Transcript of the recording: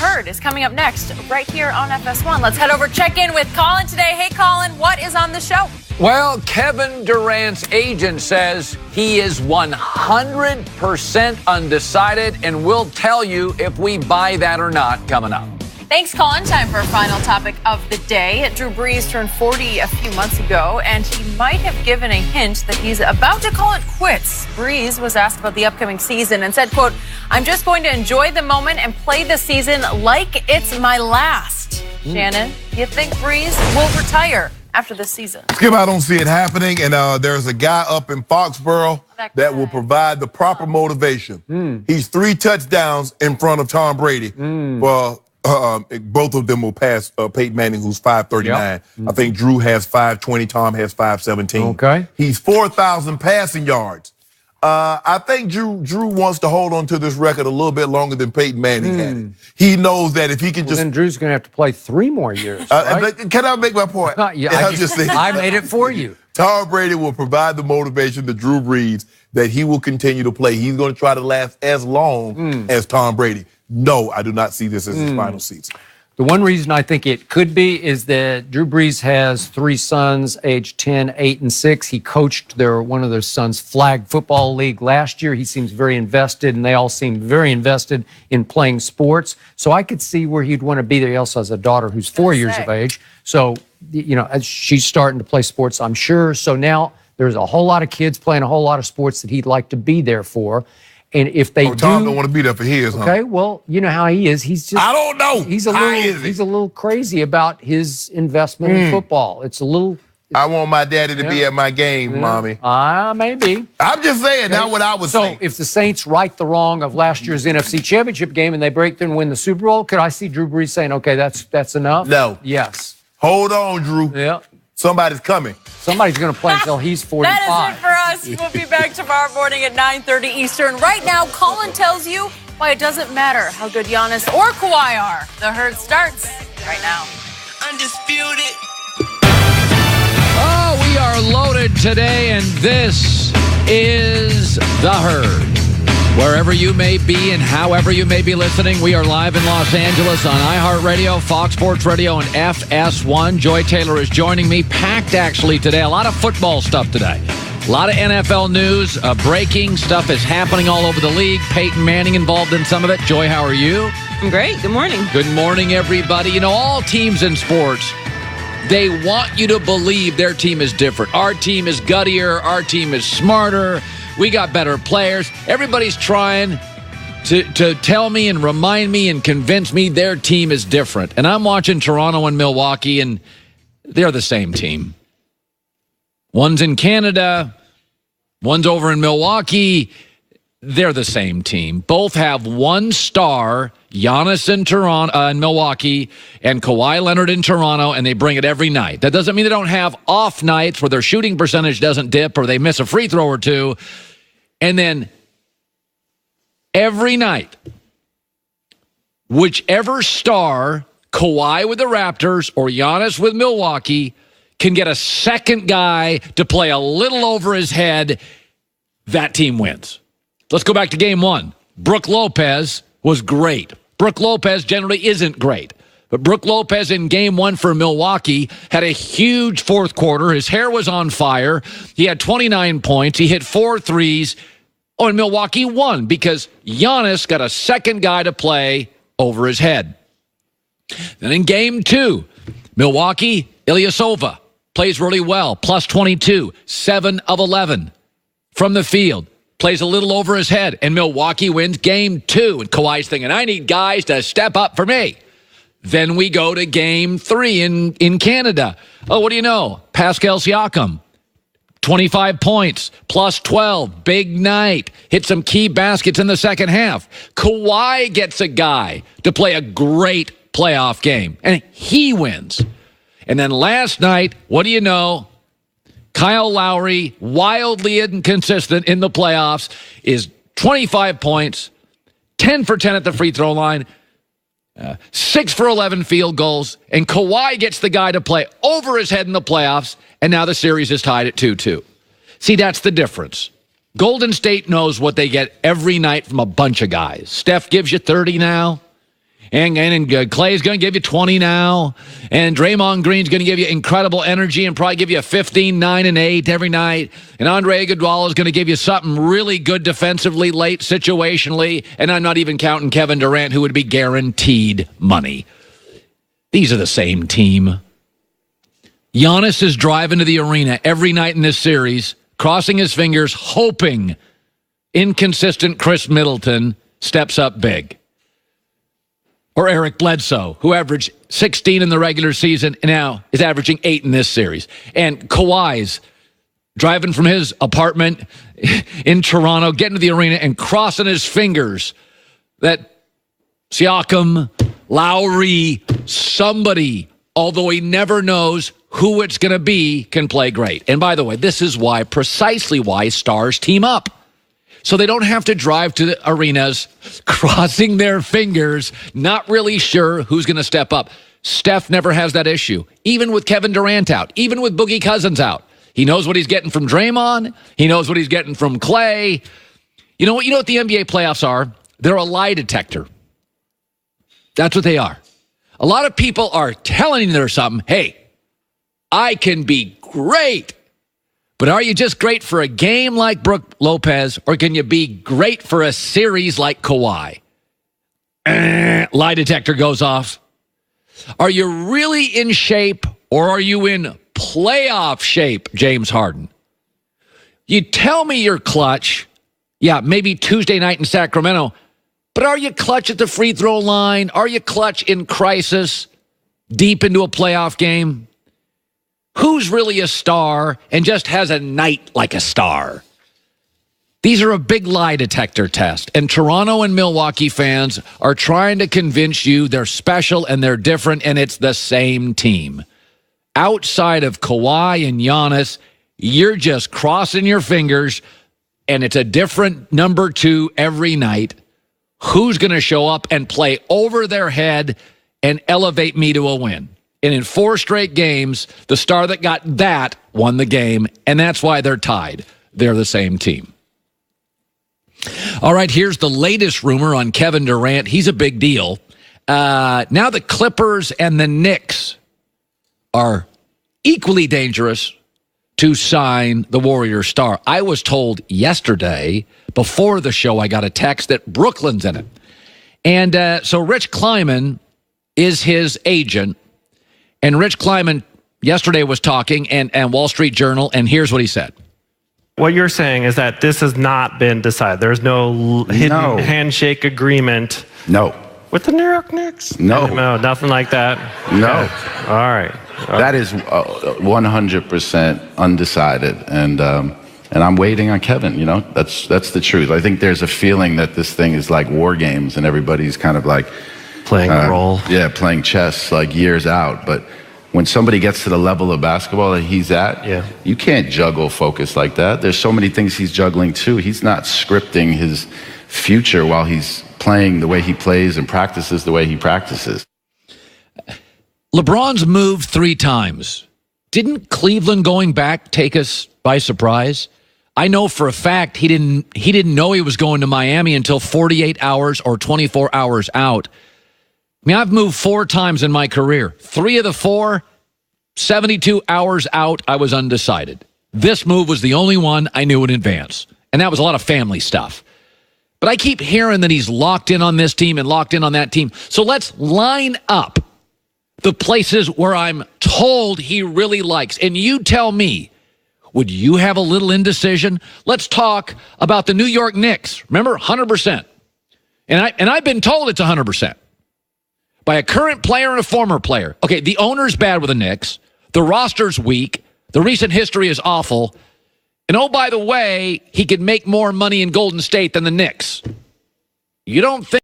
Herd is coming up next right here on FS1. Let's head over, check in with Colin today. Hey, Colin, what is on the show? Well, Kevin Durant's agent says he is 100% undecided, and we'll tell you if we buy that or not coming up. Thanks, Colin. Time for a final topic of the day. Drew Brees turned 40 a few months ago, and he might have given a hint that he's about to call it quits. Brees was asked about the upcoming season and said, quote, "I'm just going to enjoy the moment and play the season like it's my last." Shannon, do you think Brees will retire after this season? Skip, I don't see it happening, and there's a guy up in Foxborough that will provide the proper motivation. He's 3 touchdowns in front of Tom Brady. Well, both of them will pass Peyton Manning, who's 539. I think Drew has 520, Tom has 517. Okay. He's 4,000 passing yards. I think Drew wants to hold on to this record a little bit longer than Peyton Manning had it. He knows that if he can then Drew's going to have to play 3 more years, right? Can I make my point? I made it for you. Tom Brady will provide the motivation to Drew Brees that he will continue to play. He's going to try to last as long as Tom Brady. No, I do not see this as his final season. The one reason I think it could be is that Drew Brees has 3 sons, aged 10, 8, and 6. He coached one of their sons' flag football league last year. He seems very invested, and they all seem very invested in playing sports. So I could see where he'd want to be there. He also has a daughter who's 4 years of age. So, she's starting to play sports, I'm sure. So now there's a whole lot of kids playing a whole lot of sports that he'd like to be there for. And if they Tom don't want to be there for his, huh? Okay, well, you know how he is. He's just I don't know. He's a little crazy about his investment in football. It's a little. I want my daddy to be at my game, Mommy. Maybe. I'm just saying, not what I was saying. So if the Saints right the wrong of last year's NFC Championship game and they break through and win the Super Bowl, could I see Drew Brees saying, "Okay, that's enough"? No. Yes. Hold on, Drew. Yeah. Somebody's coming. Somebody's going to play until he's 45. That is it for us. We'll be back tomorrow morning at 9:30 Eastern. Right now, Colin tells you why it doesn't matter how good Giannis or Kawhi are. The Herd starts right now. Undisputed. Oh, we are loaded today, and this is The Herd. Wherever you may be and however you may be listening, we are live in Los Angeles on iHeartRadio, Fox Sports Radio, and FS1. Joy Taylor is joining me. Packed, actually, today. A lot of football stuff today. A lot of NFL news. Breaking stuff is happening all over the league. Peyton Manning involved in some of it. Joy, how are you? I'm great. Good morning. Good morning, everybody. All teams in sports, they want you to believe their team is different. Our team is guttier. Our team is smarter. We got better players. Everybody's trying to tell me and remind me and convince me their team is different. And I'm watching Toronto and Milwaukee, and they're the same team. One's in Canada. One's over in Milwaukee. They're the same team. Both have one star, Giannis in Milwaukee, and Kawhi Leonard in Toronto, and they bring it every night. That doesn't mean they don't have off nights where their shooting percentage doesn't dip or they miss a free throw or two. And then every night, whichever star, Kawhi with the Raptors or Giannis with Milwaukee, can get a second guy to play a little over his head, that team wins. Let's go back to game 1. Brook Lopez was great. Brook Lopez generally isn't great. But Brook Lopez in game 1 for Milwaukee had a huge fourth quarter. His hair was on fire. He had 29 points. He hit 4 threes. Oh, and Milwaukee won because Giannis got a second guy to play over his head. Then in game 2, Milwaukee, Ilyasova plays really well. Plus 22, 7 of 11 from the field. Plays a little over his head, and Milwaukee wins game 2. And Kawhi's thinking, I need guys to step up for me. Then we go to game 3 in Canada. Oh, what do you know? Pascal Siakam, 25 points, plus 12, big night. Hit some key baskets in the second half. Kawhi gets a guy to play a great playoff game, and he wins. And then last night, what do you know? Kyle Lowry, wildly inconsistent in the playoffs, is 25 points, 10 for 10 at the free throw line, 6 for 11 field goals, and Kawhi gets the guy to play over his head in the playoffs, and now the series is tied at 2-2. See, that's the difference. Golden State knows what they get every night from a bunch of guys. Steph gives you 30 now, And Clay's going to give you 20 now. And Draymond Green's going to give you incredible energy and probably give you a 15, 9, and 8 every night. And Andre Iguodala is going to give you something really good defensively, late, situationally. And I'm not even counting Kevin Durant, who would be guaranteed money. These are the same team. Giannis is driving to the arena every night in this series, crossing his fingers, hoping inconsistent Chris Middleton steps up big. Or Eric Bledsoe, who averaged 16 in the regular season and now is averaging 8 in this series. And Kawhi's driving from his apartment in Toronto, getting to the arena and crossing his fingers that Siakam, Lowry, somebody, although he never knows who it's going to be, can play great. And by the way, this is precisely why stars team up. So they don't have to drive to the arenas, crossing their fingers, not really sure who's going to step up. Steph never has that issue, even with Kevin Durant out, even with Boogie Cousins out. He knows what he's getting from Draymond. He knows what he's getting from Clay. You know what the NBA playoffs are? They're a lie detector. That's what they are. A lot of people are telling you there's something. Hey, I can be great. But are you just great for a game like Brook Lopez, or can you be great for a series like Kawhi? Lie detector goes off. Are you really in shape, or are you in playoff shape, James Harden? You tell me you're clutch. Yeah, maybe Tuesday night in Sacramento. But are you clutch at the free throw line? Are you clutch in crisis deep into a playoff game? Who's really a star and just has a night like a star? These are a big lie detector test, and Toronto and Milwaukee fans are trying to convince you they're special and they're different, and it's the same team. Outside of Kawhi and Giannis, you're just crossing your fingers, and it's a different number 2 every night. Who's going to show up and play over their head and elevate me to a win? And in 4 straight games, the star that got that won the game, and that's why they're tied. They're the same team. All right, here's the latest rumor on Kevin Durant. He's a big deal. Now the Clippers and the Knicks are equally dangerous to sign the Warrior star. I was told yesterday, before the show, I got a text that Brooklyn's in it. And so Rich Kleiman is his agent. And Rich Kleiman yesterday was talking and Wall Street Journal, and here's what he said. What you're saying is that this has not been decided. There's no hidden handshake agreement. No. With the New York Knicks? No. No, nothing like that? No. Okay. All right. That is 100% undecided. And I'm waiting on Kevin, you know? That's the truth. I think there's a feeling that this thing is like war games and everybody's kind of like playing a role. Yeah, playing chess like years out. But when somebody gets to the level of basketball that he's at, you can't juggle focus like that. There's so many things he's juggling too. He's not scripting his future while he's playing the way he plays and practices the way he practices. LeBron's moved 3 times. Didn't Cleveland going back take us by surprise? I know for a fact he didn't know he was going to Miami until 48 hours or 24 hours out. I mean, I've moved 4 times in my career. 3 of the 4, 72 hours out, I was undecided. This move was the only one I knew in advance. And that was a lot of family stuff. But I keep hearing that he's locked in on this team and locked in on that team. So let's line up the places where I'm told he really likes. And you tell me, would you have a little indecision? Let's talk about the New York Knicks. Remember, 100%. And I've been told it's 100%. By a current player and a former player. Okay, the owner's bad with the Knicks. The roster's weak. The recent history is awful. And oh, by the way, he could make more money in Golden State than the Knicks. You don't think